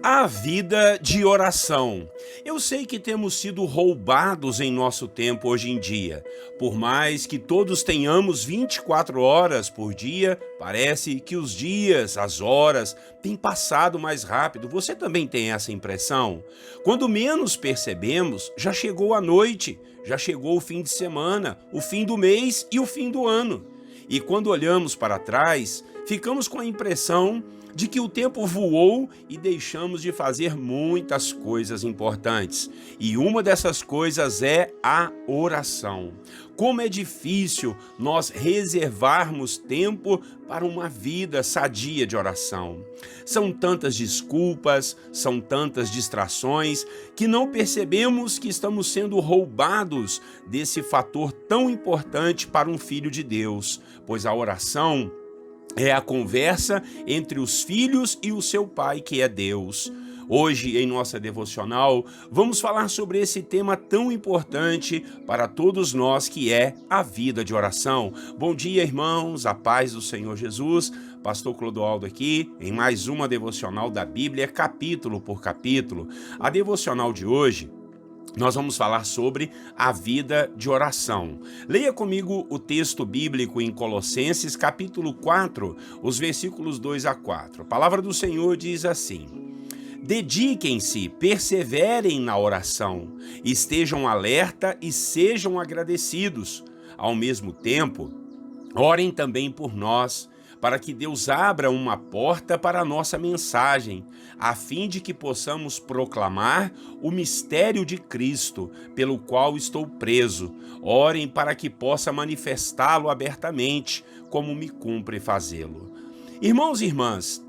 A vida de oração. Eu sei que temos sido roubados em nosso tempo hoje em dia. Por mais que todos tenhamos 24 horas por dia, parece que os dias, as horas, têm passado mais rápido. Você também tem essa impressão? Quando menos percebemos, já chegou a noite, já chegou o fim de semana, o fim do mês e o fim do ano. E quando olhamos para trás, ficamos com a impressão de que o tempo voou e deixamos de fazer muitas coisas importantes. E uma dessas coisas é a oração. Como é difícil nós reservarmos tempo para uma vida sadia de oração. São tantas desculpas, são tantas distrações, que não percebemos que estamos sendo roubados desse fator tão importante para um filho de Deus, pois a oração é a conversa entre os filhos e o seu pai, que é Deus. Hoje, em nossa devocional, vamos falar sobre esse tema tão importante para todos nós, que é a vida de oração. Bom dia, irmãos, a paz do Senhor Jesus. Pastor Clodoaldo aqui, em mais uma devocional da Bíblia, capítulo por capítulo. A devocional de hoje, nós vamos falar sobre a vida de oração. Leia comigo o texto bíblico em Colossenses, capítulo 4, os versículos 2 a 4. A palavra do Senhor diz assim: dediquem-se, perseverem na oração, estejam alerta e sejam agradecidos. Ao mesmo tempo, orem também por nós, para que Deus abra uma porta para a nossa mensagem, a fim de que possamos proclamar o mistério de Cristo, pelo qual estou preso. Orem para que possa manifestá-lo abertamente, como me cumpre fazê-lo. Irmãos e irmãs,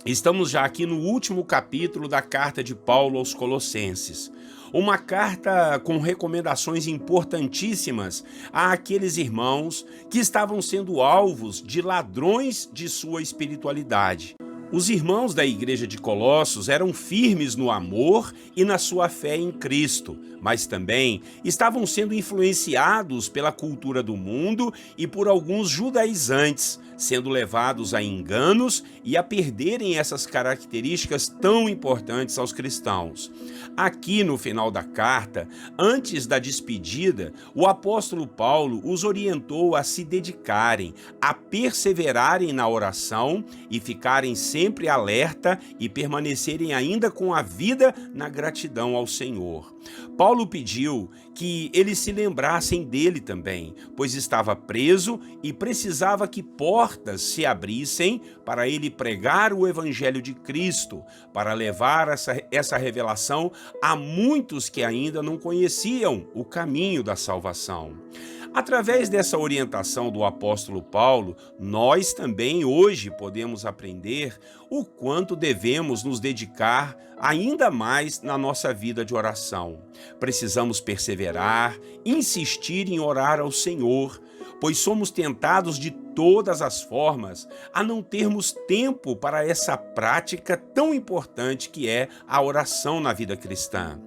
estamos já aqui no último capítulo da carta de Paulo aos Colossenses. Uma carta com recomendações importantíssimas àqueles irmãos que estavam sendo alvos de ladrões de sua espiritualidade. Os irmãos da igreja de Colossos eram firmes no amor e na sua fé em Cristo, mas também estavam sendo influenciados pela cultura do mundo e por alguns judaizantes, sendo levados a enganos e a perderem essas características tão importantes aos cristãos. Aqui no final da carta, antes da despedida, o apóstolo Paulo os orientou a se dedicarem, a perseverarem na oração e ficarem sempre alerta e permanecerem ainda com a vida na gratidão ao Senhor. Paulo pediu que eles se lembrassem dele também, pois estava preso e precisava que portas se abrissem para ele pregar o Evangelho de Cristo, para levar essa revelação a muitos que ainda não conheciam o caminho da salvação. Através dessa orientação do apóstolo Paulo, nós também hoje podemos aprender o quanto devemos nos dedicar ainda mais na nossa vida de oração. Precisamos perseverar, insistir em orar ao Senhor, pois somos tentados de todas as formas a não termos tempo para essa prática tão importante que é a oração na vida cristã.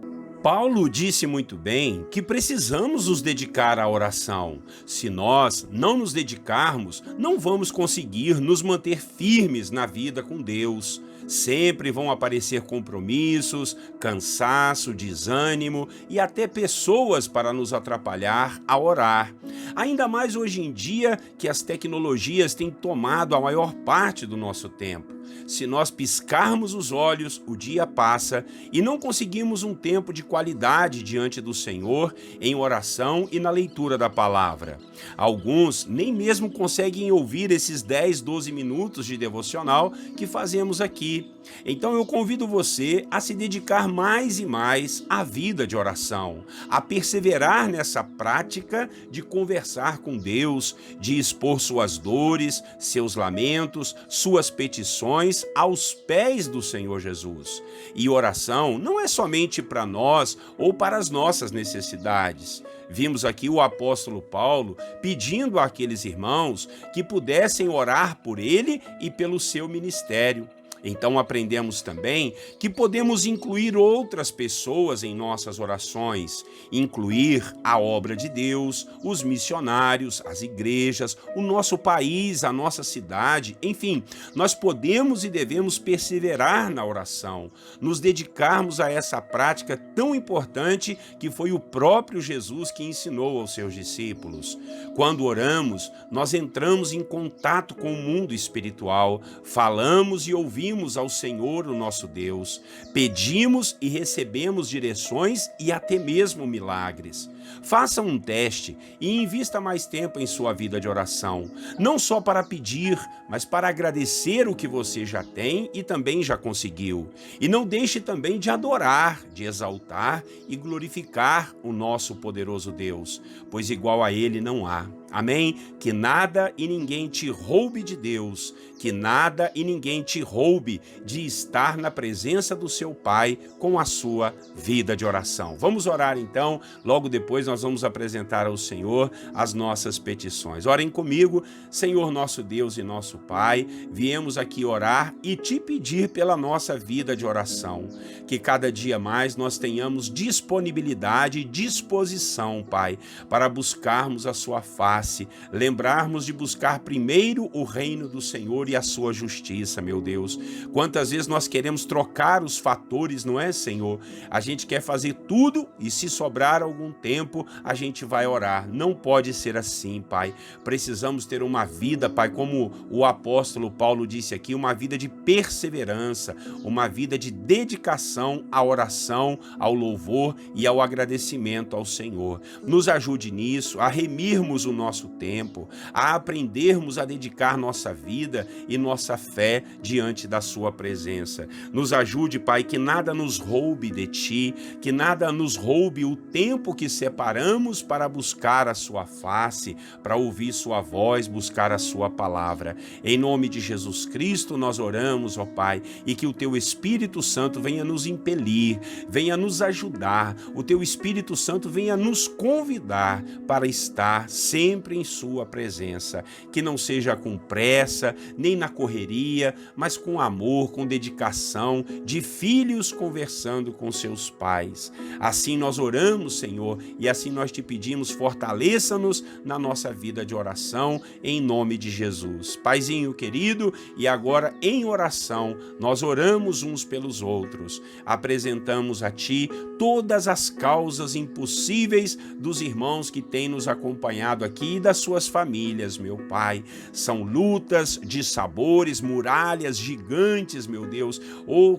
Paulo disse muito bem que precisamos nos dedicar à oração. Se nós não nos dedicarmos, não vamos conseguir nos manter firmes na vida com Deus. Sempre vão aparecer compromissos, cansaço, desânimo e até pessoas para nos atrapalhar a orar. Ainda mais hoje em dia que as tecnologias têm tomado a maior parte do nosso tempo. Se nós piscarmos os olhos, o dia passa e não conseguimos um tempo de qualidade diante do Senhor em oração e na leitura da palavra. Alguns nem mesmo conseguem ouvir esses 10, 12 minutos de devocional que fazemos aqui. Então eu convido você a se dedicar mais e mais à vida de oração, a perseverar nessa prática de conversar com Deus, de expor suas dores, seus lamentos, suas petições aos pés do Senhor Jesus. E oração não é somente para nós ou para as nossas necessidades. Vimos aqui o apóstolo Paulo pedindo àqueles irmãos que pudessem orar por ele e pelo seu ministério. Então aprendemos também que podemos incluir outras pessoas em nossas orações, incluir a obra de Deus, os missionários, as igrejas, o nosso país, a nossa cidade, enfim, nós podemos e devemos perseverar na oração, nos dedicarmos a essa prática tão importante que foi o próprio Jesus que ensinou aos seus discípulos. Quando oramos, nós entramos em contato com o mundo espiritual, falamos e ouvimos ao Senhor, o nosso Deus, pedimos e recebemos direções e até mesmo milagres. Faça um teste e invista mais tempo em sua vida de oração, não só para pedir, mas para agradecer o que você já tem e também já conseguiu. E não deixe também de adorar, de exaltar e glorificar o nosso poderoso Deus, pois igual a Ele não há. Amém? Que nada e ninguém te roube de Deus, que nada e ninguém te roube de estar na presença do seu Pai com a sua vida de oração. Vamos orar então, logo depois nós vamos apresentar ao Senhor as nossas petições. Orem comigo. Senhor nosso Deus e nosso Pai, viemos aqui orar e te pedir pela nossa vida de oração, que cada dia mais nós tenhamos disponibilidade e disposição, Pai, para buscarmos a sua face, lembrarmos de buscar primeiro o reino do Senhor e a sua justiça, meu Deus. Quantas vezes nós queremos trocar os fatores, não é, Senhor? A gente quer fazer tudo e se sobrar algum tempo, a gente vai orar. Não pode ser assim, Pai. Precisamos ter uma vida, Pai, como o apóstolo Paulo disse aqui, uma vida de perseverança, uma vida de dedicação à oração, ao louvor e ao agradecimento ao Senhor. Nos ajude nisso, a remirmos o nosso tempo, a aprendermos a dedicar nossa vida e nossa fé diante da sua presença. Nos ajude, Pai, que nada nos roube de Ti, que nada nos roube o tempo que separamos para buscar a sua face, para ouvir sua voz, buscar a sua palavra. Em nome de Jesus Cristo nós oramos, ó Pai, e que o Teu Espírito Santo venha nos impelir, venha nos ajudar, o Teu Espírito Santo venha nos convidar para estar sempre em sua presença, que não seja com pressa, nem na correria, mas com amor, com dedicação, de filhos conversando com seus pais. Assim nós oramos, Senhor, e assim nós te pedimos, fortaleça-nos na nossa vida de oração, em nome de Jesus. Paizinho querido, e agora em oração, nós oramos uns pelos outros, apresentamos a Ti todas as causas impossíveis dos irmãos que têm nos acompanhado aqui e das suas famílias, meu Pai. São lutas de sabores, muralhas gigantes, meu Deus,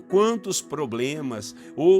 quantos problemas,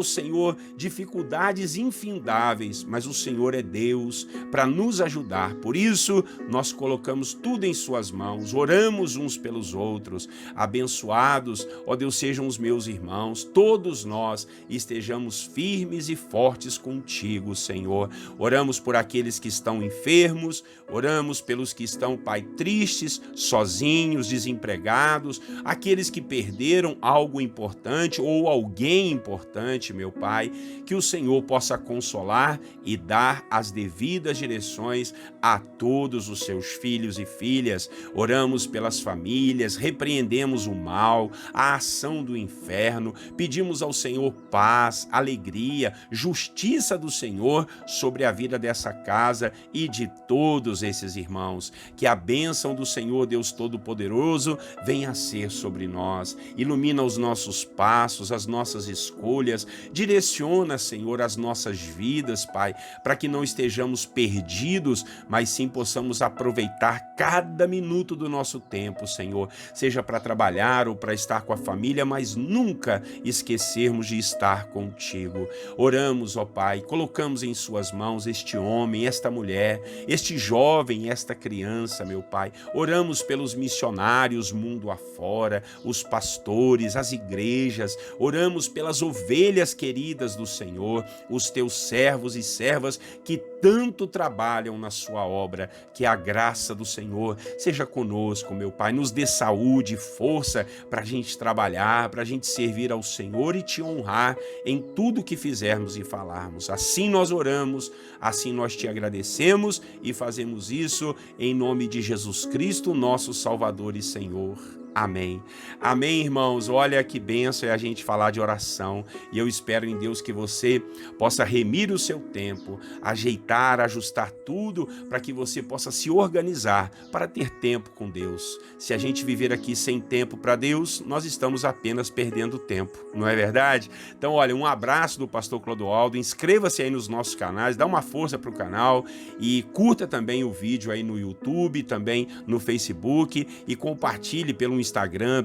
Senhor, dificuldades infindáveis, mas o Senhor é Deus para nos ajudar. Por isso, nós colocamos tudo em suas mãos, oramos uns pelos outros. Abençoados, ó Deus, sejam os meus irmãos, todos nós estejamos firmes e fortes contigo, Senhor. Oramos por aqueles que estão enfermos, oramos pelos que estão, Pai, tristes, sozinhos, desempregados, aqueles que perderam algo importante ou alguém importante, meu Pai, que o Senhor possa consolar e dar as devidas direções a todos os seus filhos e filhas. Oramos pelas famílias, repreendemos o mal, a ação do inferno, pedimos ao Senhor paz, alegria, justiça do Senhor sobre a vida dessa casa e de todos esses irmãos. Que a bênção do Senhor, Deus Todo-Poderoso, venha a ser sobre nós. Ilumina os nossos passos, as nossas escolhas. Direciona, Senhor, as nossas vidas, Pai, para que não estejamos perdidos, mas sim possamos aproveitar cada minuto do nosso tempo, Senhor, seja para trabalhar ou para estar com a família, mas nunca esquecermos de estar contigo. Oramos, ó Pai, colocamos em suas mãos este homem, esta mulher, este jovem, esta criança, meu Pai. Oramos pelos missionários mundo afora, os pastores, as igrejas. Oramos pelas ovelhas queridas do Senhor, os teus servos e servas que tanto trabalham na sua obra. Que a graça do Senhor seja conosco, meu Pai. Nos dê saúde e força para a gente trabalhar, para a gente servir ao Senhor e te honrar em tudo que fizermos e falarmos. Assim nós oramos, assim nós te agradecemos e fazemos isso em nome de Jesus Cristo, nosso Salvador e Senhor. Amém. Amém, irmãos. Olha que bênção é a gente falar de oração. E eu espero em Deus que você possa remir o seu tempo, ajeitar, ajustar tudo para que você possa se organizar para ter tempo com Deus. Se a gente viver aqui sem tempo para Deus, nós estamos apenas perdendo tempo, não é verdade? Então, olha, um abraço do pastor Clodoaldo. Inscreva-se aí nos nossos canais, dá uma força para o canal e curta também o vídeo aí no YouTube, também no Facebook e compartilhe pelo Instagram,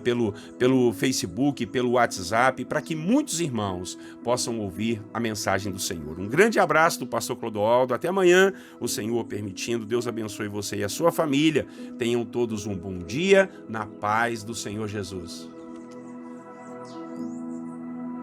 pelo Facebook, pelo WhatsApp, para que muitos irmãos possam ouvir a mensagem do Senhor. Um grande abraço do pastor Clodoaldo. Até amanhã, o Senhor permitindo. Deus abençoe você e a sua família. Tenham todos um bom dia na paz do Senhor Jesus.